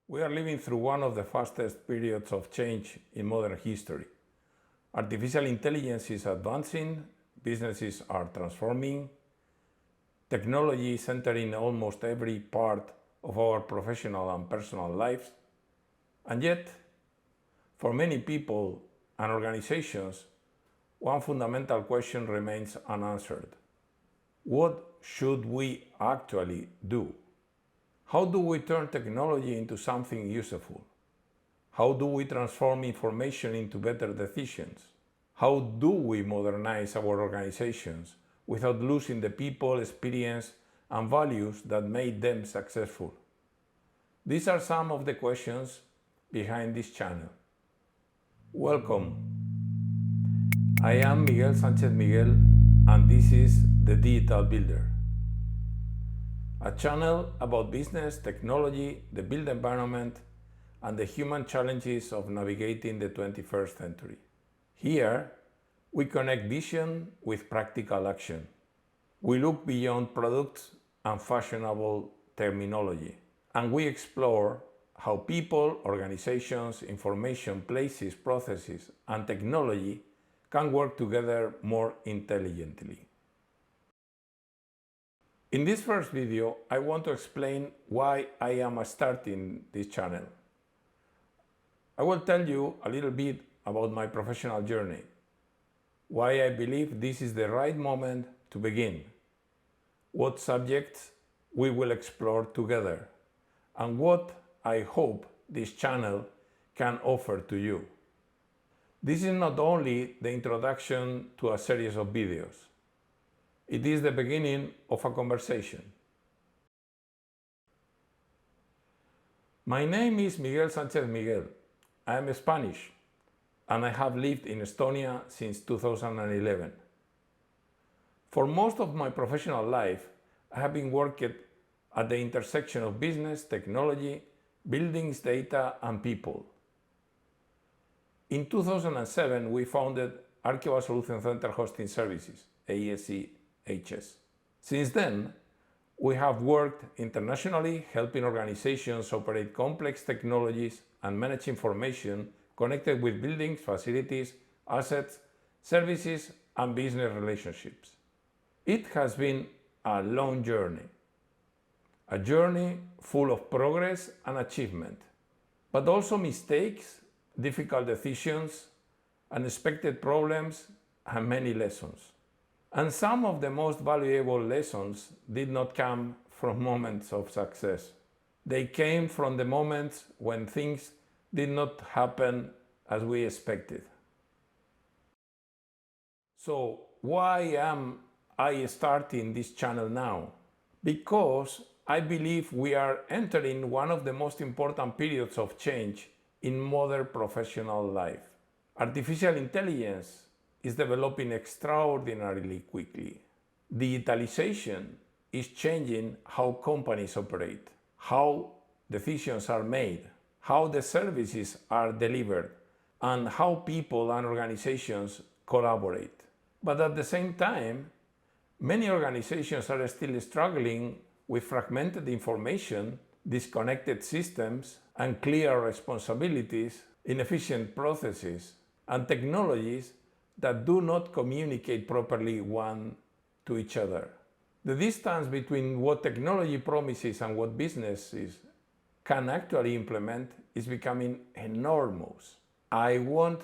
We are living through one of the fastest periods of change in modern history. Artificial intelligence is advancing, businesses are transforming, technology is entering almost every part of our professional and personal lives, and yet, for many people and organizations, one fundamental question remains unanswered. What should we actually do? How do we turn technology into something useful? How do we transform information into better decisions? How do we modernize our organizations without losing the people, experience, and values that made them successful? These are some of the questions behind this channel. Welcome. I am Miguel Sanchez Miguel, and this is The Digital Builder, a channel about business, technology, the built environment, and the human challenges of navigating the 21st century. Here, we connect vision with practical action. We look beyond products and fashionable terminology, and we explore how people, organizations, information, places, processes, and technology can work together more intelligently. In this first video, I want to explain why I am starting this channel. I will tell you a little bit about my professional journey, why I believe this is the right moment to begin, what subjects we will explore together, and what I hope this channel can offer to you. This is not only the introduction to a series of videos. It is the beginning of a conversation. My name is Miguel Sanchez Miguel. I am Spanish, and I have lived in Estonia since 2011. For most of my professional life, I have been working at the intersection of business, technology, buildings, data, and people. In 2007, we founded AscHS Solution Center Hosting Services, AscHS. Since then, we have worked internationally, helping organizations operate complex technologies and manage information connected with buildings, facilities, assets, services, and business relationships. It has been a long journey, a journey full of progress and achievement, but also mistakes, difficult decisions, unexpected problems, and many lessons. And some of the most valuable lessons did not come from moments of success. They came from the moments when things did not happen as we expected. So why am I starting this channel now? Because I believe we are entering one of the most important periods of change in modern professional life. Artificial intelligence is developing extraordinarily quickly. Digitalization is changing how companies operate, how decisions are made, how the services are delivered, and how people and organizations collaborate. But at the same time, many organizations are still struggling with fragmented information, disconnected systems, unclear responsibilities, inefficient processes, and technologies that do not communicate properly one to each other. The distance between what technology promises and what businesses can actually implement is becoming enormous. I want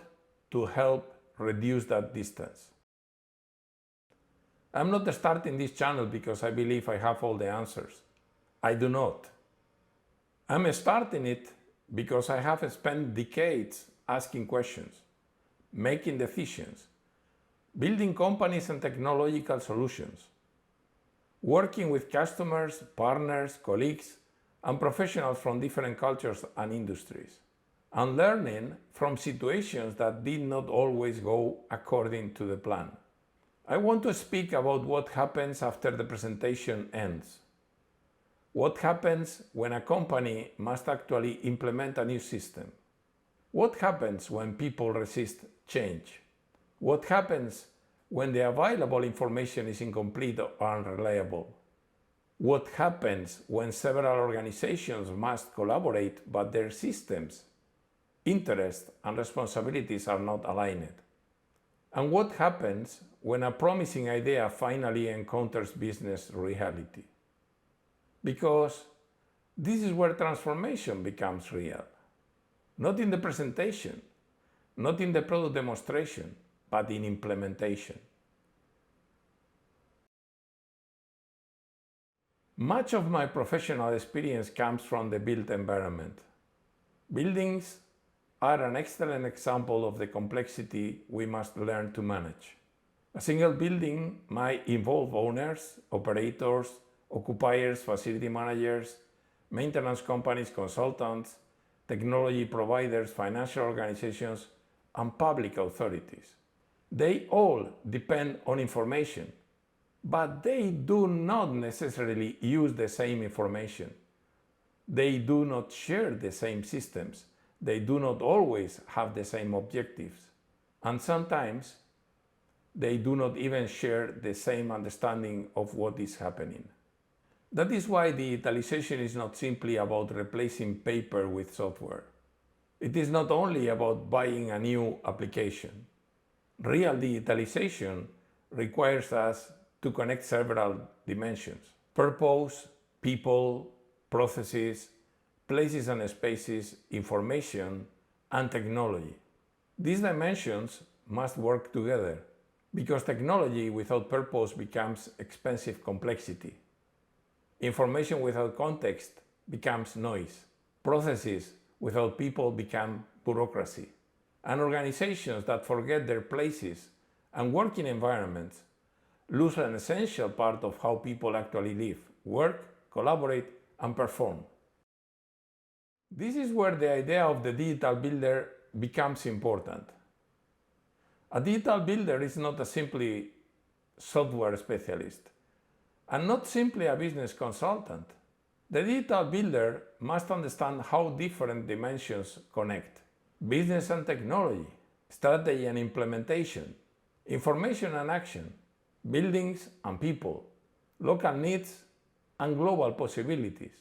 to help reduce that distance. I'm not starting this channel because I believe I have all the answers. I do not. I'm starting it because I have spent decades asking questions, making decisions, building companies and technological solutions, working with customers, partners, colleagues, and professionals from different cultures and industries, and learning from situations that did not always go according to the plan. I want to speak about what happens after the presentation ends. What happens when a company must actually implement a new system? What happens when people resist change? What happens when the available information is incomplete or unreliable? What happens when several organizations must collaborate but their systems, interests, and responsibilities are not aligned? And what happens when a promising idea finally encounters business reality? Because this is where transformation becomes real. Not in the presentation, not in the product demonstration, but in implementation. Much of my professional experience comes from the built environment. Buildings are an excellent example of the complexity we must learn to manage. A single building might involve owners, operators, occupiers, facility managers, maintenance companies, consultants, technology providers, financial organizations, and public authorities. They all depend on information, but they do not necessarily use the same information. They do not share the same systems. They do not always have the same objectives. And sometimes they do not even share the same understanding of what is happening. That is why digitalization is not simply about replacing paper with software. It is not only about buying a new application. Real digitalization requires us to connect several dimensions: purpose, people, processes, places and spaces, information, and technology. These dimensions must work together, because technology without purpose becomes expensive complexity. Information without context becomes noise. Processes without people become bureaucracy. And organizations that forget their places and working environments lose an essential part of how people actually live, work, collaborate, and perform. This is where the idea of the digital builder becomes important. A digital builder is not a simply software specialist, and not simply a business consultant. The digital builder must understand how different dimensions connect: business and technology, strategy and implementation, information and action, buildings and people, local needs and global possibilities.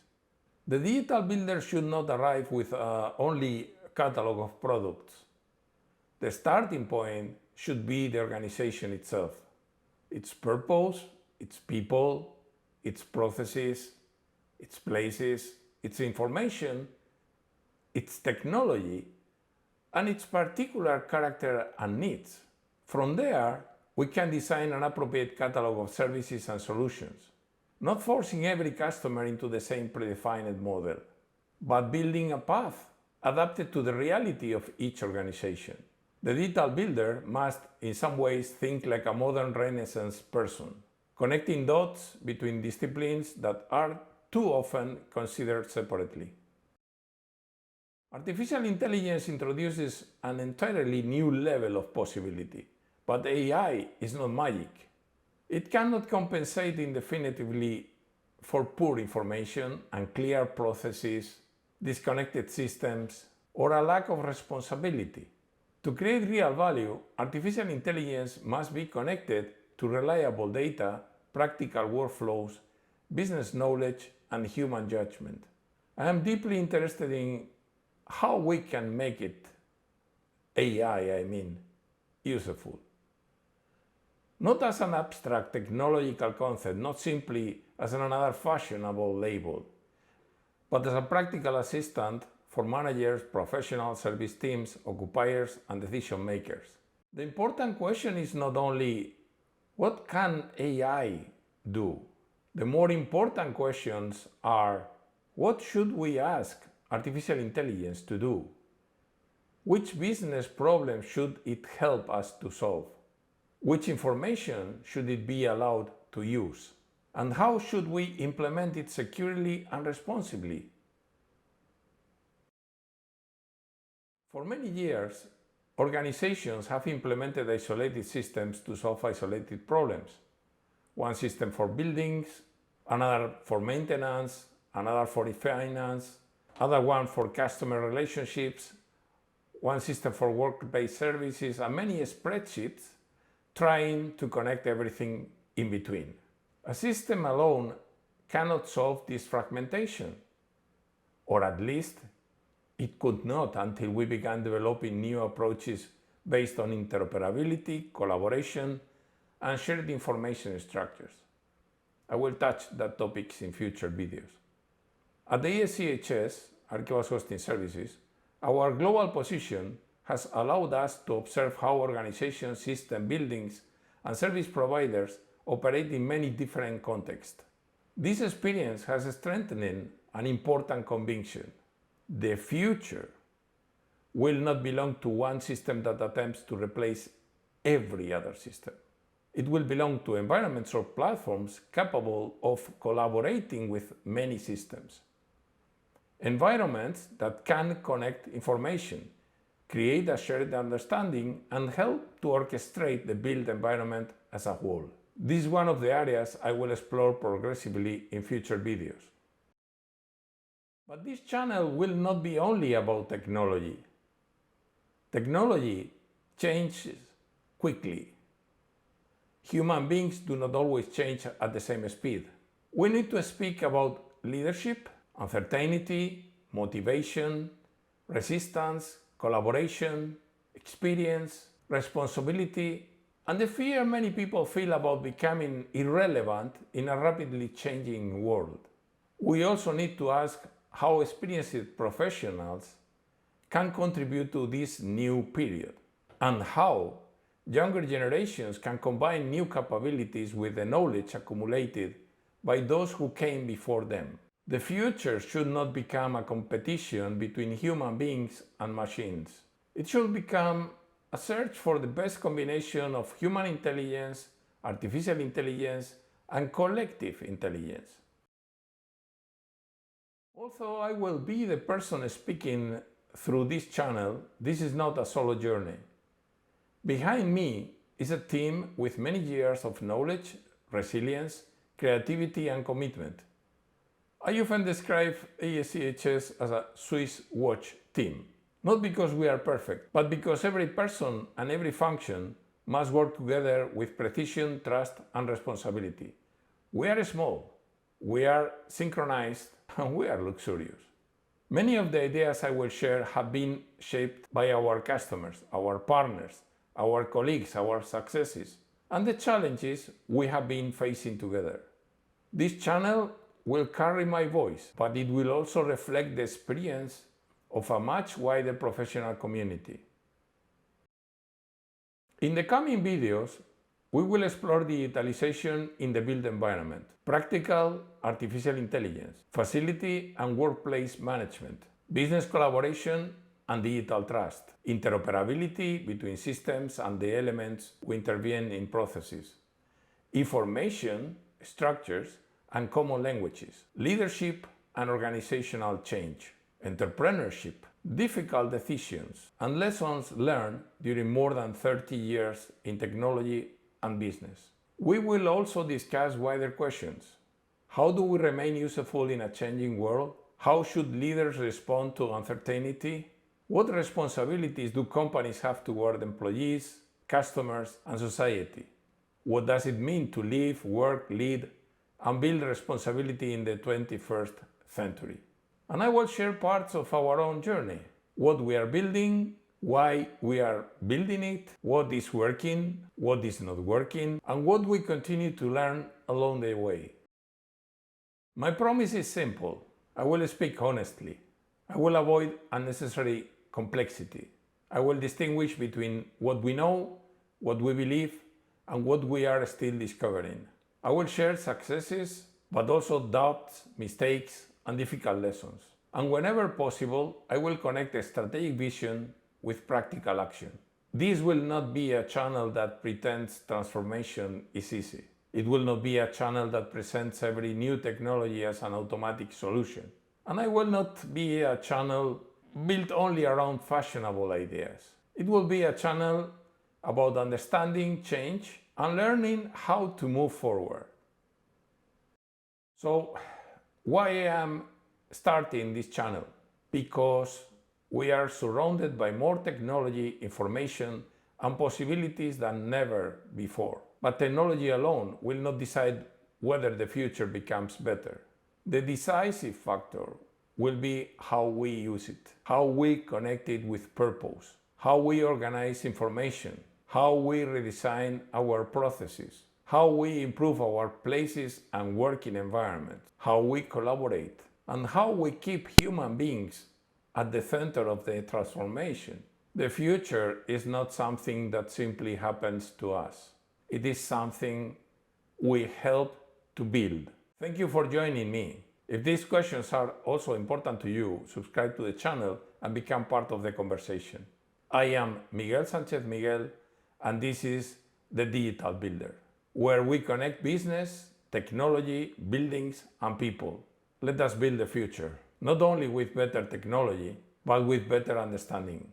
The digital builder should not arrive with only a catalog of products. The starting point should be the organization itself, its purpose, its people, its processes, its places, its information, its technology, and its particular character and needs. From there, we can design an appropriate catalog of services and solutions, not forcing every customer into the same predefined model, but building a path adapted to the reality of each organization. The digital builder must, in some ways, think like a modern Renaissance person, connecting dots between disciplines that are too often considered separately. Artificial intelligence introduces an entirely new level of possibility, but AI is not magic. It cannot compensate indefinitely for poor information, unclear processes, disconnected systems, or a lack of responsibility. To create real value, artificial intelligence must be connected to reliable data, practical workflows, business knowledge, and human judgment. I am deeply interested in how we can make it, AI, useful. Not as an abstract technological concept, not simply as another fashionable label, but as a practical assistant for managers, professionals, service teams, occupiers, and decision makers. The important question is not only what can AI do? The more important questions are, what should we ask artificial intelligence to do? Which business problem should it help us to solve? Which information should it be allowed to use? And how should we implement it securely and responsibly? For many years, organizations have implemented isolated systems to solve isolated problems. One system for buildings, another for maintenance, another for finance, another one for customer relationships, one system for work-based services, and many spreadsheets trying to connect everything in between. A system alone cannot solve this fragmentation, or at least it could not until we began developing new approaches based on interoperability, collaboration, and shared information structures. I will touch that topics in future videos. At the AscHS, ArcHS Hosting Services, our global position has allowed us to observe how organizations, system buildings, and service providers operate in many different contexts. This experience has strengthened an important conviction. The future will not belong to one system that attempts to replace every other system. It will belong to environments or platforms capable of collaborating with many systems. Environments that can connect information, create a shared understanding, and help to orchestrate the built environment as a whole. This is one of the areas I will explore progressively in future videos. But this channel will not be only about technology. Technology changes quickly. Human beings do not always change at the same speed. We need to speak about leadership, uncertainty, motivation, resistance, collaboration, experience, responsibility, and the fear many people feel about becoming irrelevant in a rapidly changing world. We also need to ask how experienced professionals can contribute to this new period, and how younger generations can combine new capabilities with the knowledge accumulated by those who came before them. The future should not become a competition between human beings and machines. It should become a search for the best combination of human intelligence, artificial intelligence, and collective intelligence. Although I will be the person speaking through this channel, this is not a solo journey. Behind me is a team with many years of knowledge, resilience, creativity, and commitment. I often describe AscHS as a Swiss-Watch Team, not because we are perfect, but because every person and every function must work together with precision, trust, and responsibility. We are small, we are synchronized, and we are luxurious. Many of the ideas I will share have been shaped by our customers, our partners, our colleagues, our successes, and the challenges we have been facing together. This channel will carry my voice, but it will also reflect the experience of a much wider professional community. In the coming videos, we will explore digitalization in the built environment, practical artificial intelligence, facility and workplace management, business collaboration and digital trust, interoperability between systems and the elements who intervene in processes, information, structures, and common languages, leadership and organizational change, entrepreneurship, difficult decisions, and lessons learned during more than 30 years in technology and business. We will also discuss wider questions. How do we remain useful in a changing world? How should leaders respond to uncertainty? What responsibilities do companies have toward employees, customers, and society? What does it mean to live, work, lead, and build responsibility in the 21st century? And I will share parts of our own journey, what we are building, why we are building it, what is working, what is not working, and what we continue to learn along the way. My promise is simple. I will speak honestly. I will avoid unnecessary complexity. I will distinguish between what we know, what we believe, and what we are still discovering. I will share successes, but also doubts, mistakes, and difficult lessons. And whenever possible, I will connect a strategic vision with practical action. This will not be a channel that pretends transformation is easy. It will not be a channel that presents every new technology as an automatic solution. And I will not be a channel built only around fashionable ideas. It will be a channel about understanding change and learning how to move forward. So, why I am starting this channel? Because we are surrounded by more technology, information, and possibilities than never before. But technology alone will not decide whether the future becomes better. The decisive factor will be how we use it, how we connect it with purpose, how we organize information, how we redesign our processes, how we improve our places and working environment, how we collaborate, and how we keep human beings at the center of the transformation. The future is not something that simply happens to us. It is something we help to build. Thank you for joining me. If these questions are also important to you, subscribe to the channel and become part of the conversation. I am Miguel Sanchez Miguel, and this is The Digital Builder, where we connect business, technology, buildings, and people. Let us build the future, not only with better technology, but with better understanding.